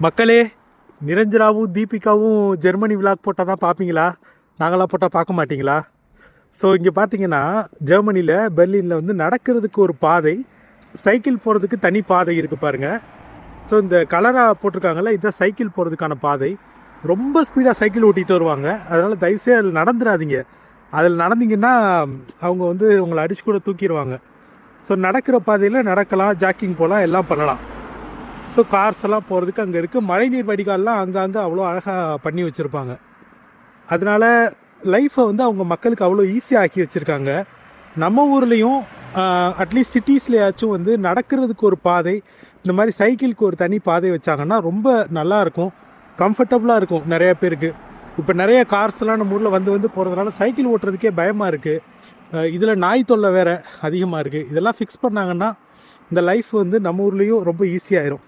மக்களே, நிரஞ்சனாவும் தீபிகாவும் Germany vlog போட்டால் தான் பார்ப்பீங்களா? நாங்களாம் போட்டால் பார்க்க மாட்டிங்களா? ஸோ இங்கே பார்த்தீங்கன்னா, ஜெர்மனியில் பெர்லினில் வந்து நடக்கிறதுக்கு ஒரு பாதை, சைக்கிள் போகிறதுக்கு தனி பாதை இருக்குது பாருங்கள். ஸோ இந்த கலராக போட்டிருக்காங்கல்ல, இதுதான் சைக்கிள் போகிறதுக்கான பாதை. ரொம்ப ஸ்பீடாக சைக்கிள் ஓட்டிகிட்டு வருவாங்க. அதனால் தயவுசெய்து அதில் நடந்துடாதீங்க. அதில் நடந்தீங்கன்னா அவங்க வந்து உங்களை அடித்து கூட தூக்கிடுவாங்க. ஸோ நடக்கிற பாதையில் நடக்கலாம், ஜாக்கிங் போகலாம், எல்லாம் பண்ணலாம். ஸோ கார்ஸ் எல்லாம் போகிறதுக்கு அங்கே இருக்குது. மழைநீர் வடிகால்லாம் அங்கங்கே அவ்வளோ அழகாக பண்ணி வச்சுருப்பாங்க. அதனால் லைஃப்பை வந்து அவங்க மக்களுக்கு அவ்வளோ ஈஸியாக ஆக்கி வச்சுருக்காங்க. நம்ம ஊர்லேயும் அட்லீஸ்ட் சிட்டிஸ்லேயாச்சும் வந்து நடக்கிறதுக்கு ஒரு பாதை, இந்த மாதிரி சைக்கிளுக்கு ஒரு தனி பாதை வச்சாங்கன்னா ரொம்ப நல்லாயிருக்கும், கம்ஃபர்டபுளாக இருக்கும் நிறைய பேருக்கு. இப்போ நிறைய கார்ஸ்லாம் நம்ம ஊரில் வந்து போகிறதுனால சைக்கிள் ஓட்டுறதுக்கே பயமாக இருக்குது. இதில் நாய் தொல்லை வேறு அதிகமாக இருக்குது. இதெல்லாம் ஃபிக்ஸ் பண்ணாங்கன்னா இந்த லைஃப் வந்து நம்ம ஊர்லேயும் ரொம்ப ஈஸியாகிடும்.